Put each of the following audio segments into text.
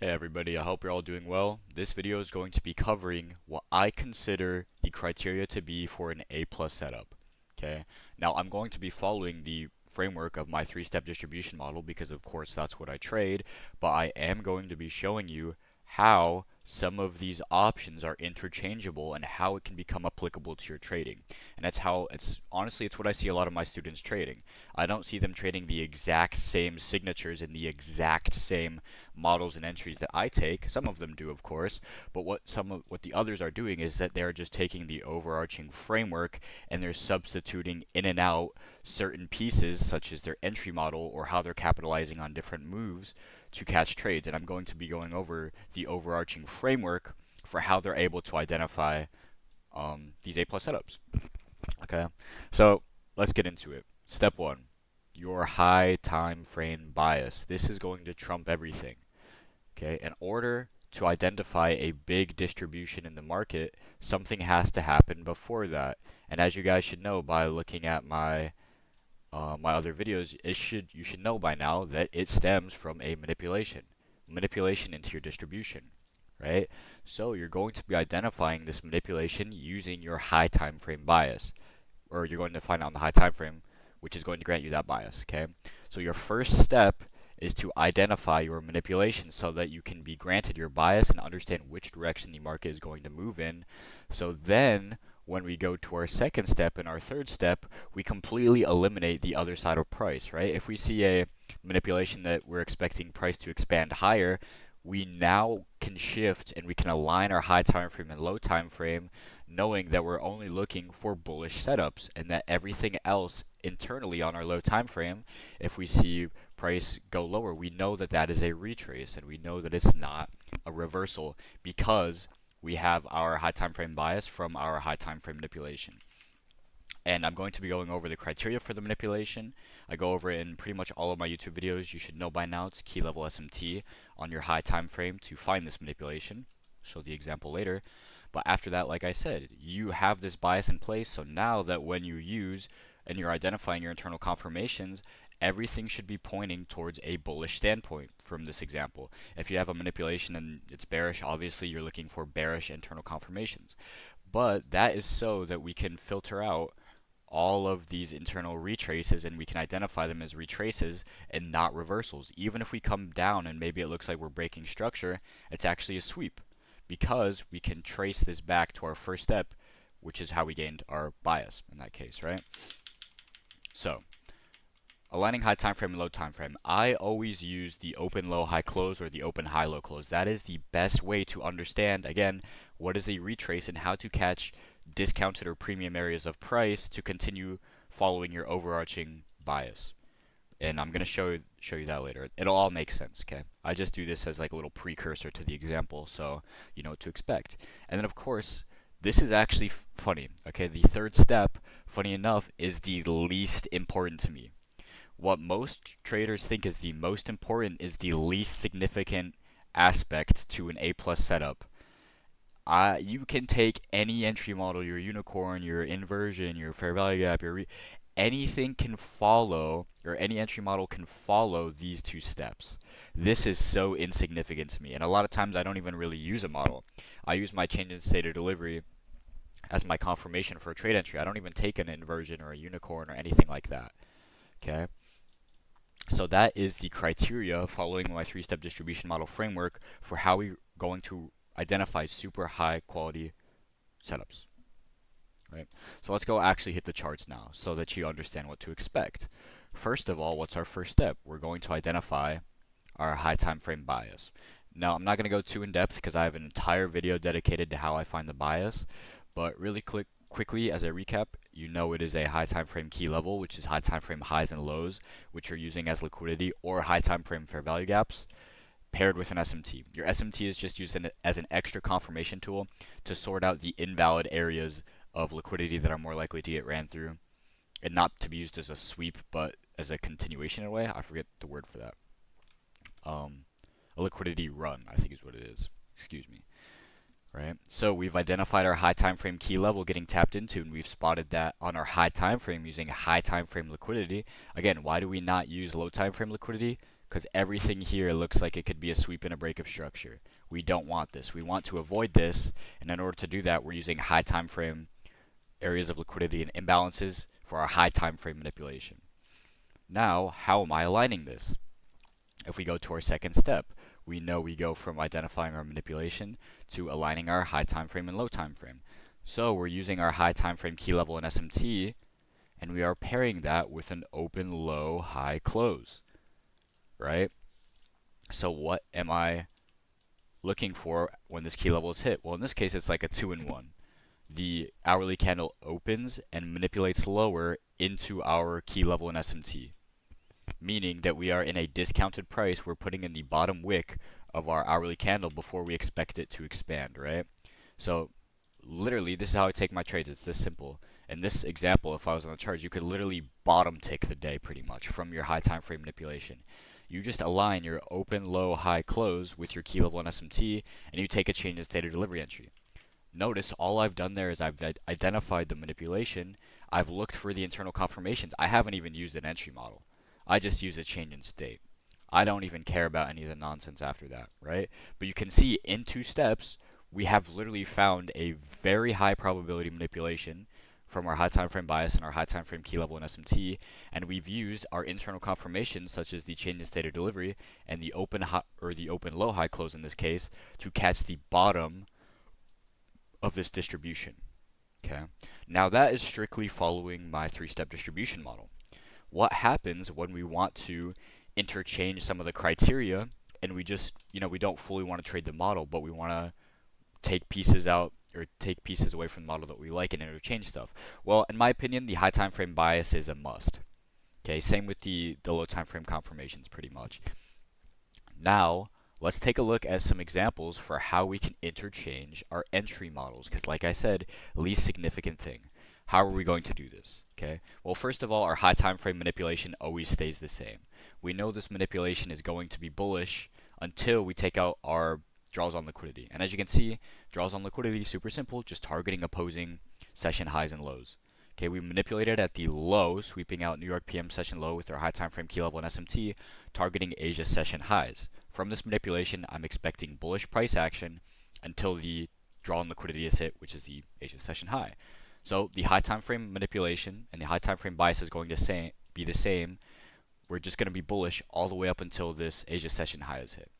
Hey everybody, I hope you're all doing well. This video is going to be covering what I consider the criteria to be for an A plus setup. Okay, now I'm going to be following the framework of my three-step distribution model because of course that's what I trade, but I am going to be showing you how some of these options are interchangeable and how it can become applicable to your trading. And that's how it's honestly it's what I see a lot of my students trading. I don't see them trading the exact same signatures in the exact same models and entries that I take. Some of them do, of course, but what the others are doing is that they're just taking the overarching framework and they're substituting in and out certain pieces, such as their entry model or how they're capitalizing on different moves to catch trades. And I'm going to be going over the overarching framework for how they're able to identify these A plus setups. Okay, so let's get into it. Step one, your high time frame bias. This is going to trump everything. Okay, in order to identify a big distribution in the market, something has to happen before that. And as you guys should know by looking at my other videos, you should know by now that it stems from a manipulation into your distribution, right? So you're going to be identifying this manipulation using your high time frame bias, or you're going to find out on the high time frame, which is going to grant you that bias. Okay, so your first step is to identify your manipulation so that you can be granted your bias and understand which direction the market is going to move in. So then when we go to our second step and our third step, we completely eliminate the other side of price, right? If we see a manipulation that we're expecting price to expand higher, we now can shift and we can align our high time frame and low time frame, knowing that we're only looking for bullish setups and that everything else internally on our low time frame, if we see price go lower, we know that that is a retrace and we know that it's not a reversal because we have our high time frame bias from our high time frame manipulation. And I'm going to be going over the criteria for the manipulation. I go over it in pretty much all of my YouTube videos. You should know by now it's key level SMT on your high time frame to find this manipulation. Show the example later. But after that, like I said, you have this bias in place. So now that when you use and you're identifying your internal confirmations, everything should be pointing towards a bullish standpoint from this example. If you have a manipulation and it's bearish, obviously you're looking for bearish internal confirmations. But that is so that we can filter out all of these internal retraces and we can identify them as retraces and not reversals. Even if we come down and maybe it looks like we're breaking structure, it's actually a sweep because we can trace this back to our first step, which is how we gained our bias in that case, right? So, aligning high time frame and low time frame. I always use the open low high close or the open high low close. That is the best way to understand again what is a retrace and how to catch discounted or premium areas of price to continue following your overarching bias. And I'm going to show you that later. It'll all make sense, okay? I just do this as like a little precursor to the example so you know what to expect. And then of course, this is actually funny, okay? The third step, funny enough, is the least important to me. What most traders think is the most important is the least significant aspect to an A plus setup. You can take any entry model, your unicorn, your inversion, your fair value gap, anything can follow, or any entry model can follow these two steps. This is so insignificant to me, and a lot of times I don't even really use a model. I use my change in state of delivery as my confirmation for a trade entry. I don't even take an inversion or a unicorn or anything like that. Okay? So that is the criteria following my three-step distribution model framework for how we're going to identify super high quality setups. Right? So let's go actually hit the charts now so that you understand what to expect. First of all, what's our first step? We're going to identify our high time frame bias. Now, I'm not going to go too in depth because I have an entire video dedicated to how I find the bias, but really quickly as a recap, you know it is a high time frame key level, which is high time frame highs and lows, which you're using as liquidity, or high time frame fair value gaps paired with an SMT. Your SMT is just used as an extra confirmation tool to sort out the invalid areas of liquidity that are more likely to get ran through, and not to be used as a sweep, but as a continuation in a way. I forget the word for that. A liquidity run, I think is what it is. Excuse me. Right? So we've identified our high time frame key level getting tapped into, and we've spotted that on our high time frame using high time frame liquidity. Again, why do we not use low time frame liquidity? because everything here looks like it could be a sweep and a break of structure. We don't want this. We want to avoid this, and in order to do that, we're using high time frame areas of liquidity and imbalances for our high time frame manipulation. Now, how am I aligning this? If we go to our second step, we know we go from identifying our manipulation to aligning our high time frame and low time frame. So we're using our high time frame key level in SMT, and we are pairing that with an open low high close, right? So what am I looking for when this key level is hit? Well, in this case, it's like a 2-in-1. The hourly candle opens and manipulates lower into our key level in SMT, meaning that we are in a discounted price. We're putting in the bottom wick of our hourly candle before we expect it to expand, right? So literally, this is how I take my trades. It's this simple. In this example, if I was on the chart, you could literally bottom tick the day pretty much from your high time frame manipulation. You just align your open, low, high close with your key level in SMT, and you take a change in state of delivery entry. Notice all I've done there is I've identified the manipulation. I've looked for the internal confirmations. I haven't even used an entry model. I just use a change in state. I don't even care about any of the nonsense after that, right? But you can see in 2 steps, we have literally found a very high probability manipulation from our high time frame bias and our high time frame key level in SMT, and we've used our internal confirmations such as the change in state of delivery and the open high, or the open low high close in this case, to catch the bottom of this distribution. Okay. Now that is strictly following my 3-step distribution model. What happens when we want to interchange some of the criteria and we just, we don't fully want to trade the model, but we want to take pieces out or take pieces away from the model that we like and interchange stuff? Well, in my opinion, the high time frame bias is a must. Okay, same with the low time frame confirmations pretty much. Now, let's take a look at some examples for how we can interchange our entry models, because like I said, least significant thing. How are we going to do this? Okay. Well, first of all, our high time frame manipulation always stays the same. We know this manipulation is going to be bullish until we take out our draws on liquidity. And as you can see, draws on liquidity, super simple, just targeting opposing session highs and lows. Okay, we manipulated at the low, sweeping out New York PM session low with our high time frame key level in SMT, targeting Asia session highs. From this manipulation, I'm expecting bullish price action until the draw on liquidity is hit, which is the Asia session high. So the high time frame manipulation and the high time frame bias is going to be the same. We're just going to be bullish all the way up until this Asia session high is hit.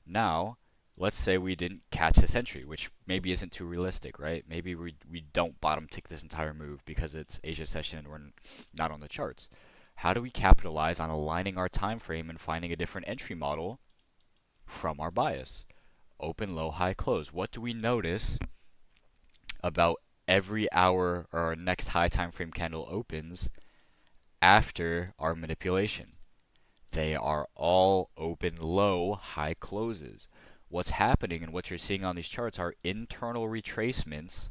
Now, let's say we didn't catch this entry, which maybe isn't too realistic, right? Maybe we don't bottom tick this entire move because it's Asia session and we're not on the charts. How do we capitalize on aligning our time frame and finding a different entry model from our bias? Open, low, high, close. What do we notice about every hour or our next high time frame candle opens after our manipulation? They are all open, low, high closes. What's happening and what you're seeing on these charts are internal retracements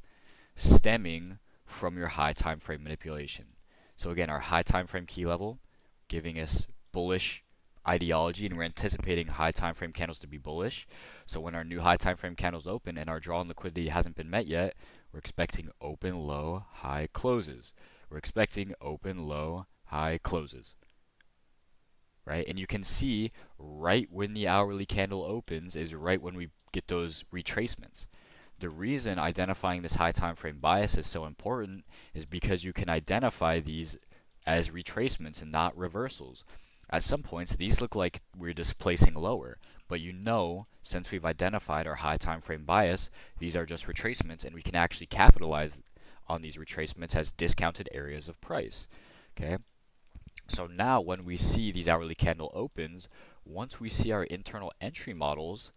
stemming from your high time frame manipulation. So again, our high time frame key level giving us bullish ideology, and we're anticipating high time frame candles to be bullish. So when our new high time frame candles open and our draw on liquidity hasn't been met yet, we're expecting open, low, high closes. We're expecting open, low, high closes. Right? And you can see right when the hourly candle opens is right when we get those retracements. The reason identifying this high time frame bias is so important is because you can identify these as retracements and not reversals. At some points, these look like we're displacing lower, but since we've identified our high time frame bias, these are just retracements, and we can actually capitalize on these retracements as discounted areas of price. Okay. So now when we see these hourly candle opens, once we see our internal entry models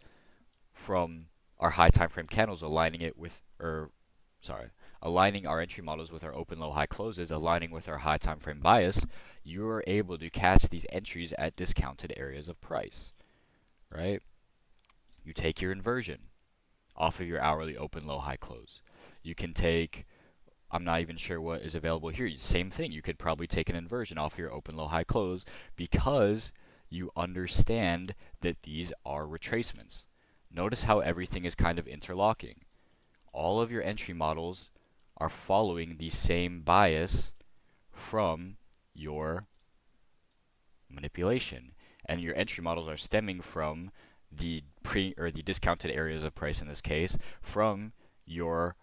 from our high time frame candles aligning our entry models with our open, low, high closes, aligning with our high time frame bias, you are able to catch these entries at discounted areas of price, right? You take your inversion off of your hourly open, low, high close. You can take, I'm not even sure what is available here. Same thing. You could probably take an inversion off your open, low, high close because you understand that these are retracements. Notice how everything is kind of interlocking. All of your entry models are following the same bias from your manipulation. and your entry models are stemming from the the discounted areas of price in this case from your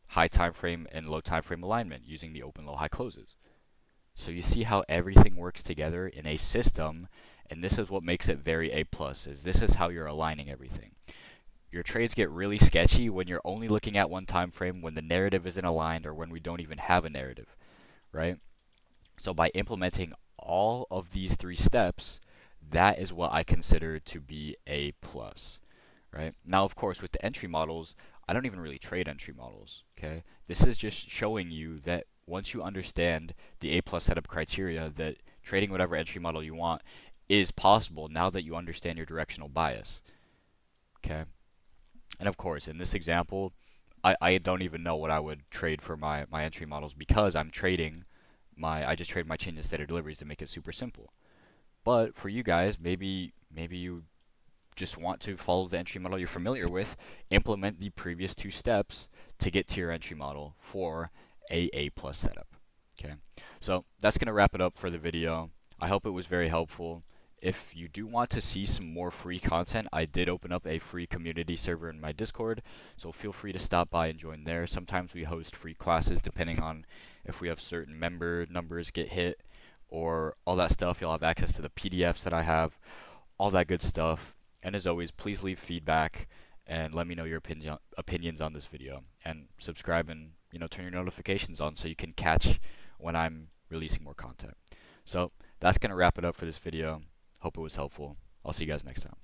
high time frame and low time frame alignment using the open, low, high closes. So you see how everything works together in a system, and this is what makes it very A plus. Is this is how you're aligning everything. Your trades get really sketchy when you're only looking at one time frame, when the narrative isn't aligned, or when we don't even have a narrative, right? So by implementing all of these three steps, that is what I consider to be A plus, right? Now, of course, with the entry models, I don't even really trade entry models, okay? This is just showing you that once you understand the A plus setup criteria, that trading whatever entry model you want is possible now that you understand your directional bias, okay? And of course, in this example, I don't even know what I would trade for my entry models because I just trade my change in standard deliveries to make it super simple. But for you guys, maybe you just want to follow the entry model you're familiar with, implement the previous two steps to get to your entry model for A plus setup. Okay, so that's going to wrap it up for the video. I hope it was very helpful. If you do want to see some more free content, I did open up a free community server in my Discord, so feel free to stop by and join there. Sometimes we host free classes depending on if we have certain member numbers get hit or all that stuff. You'll have access to the PDFs that I have, all that good stuff. And as always, please leave feedback and let me know your opinions on this video. And subscribe and turn your notifications on so you can catch when I'm releasing more content. So that's going to wrap it up for this video. Hope it was helpful. I'll see you guys next time.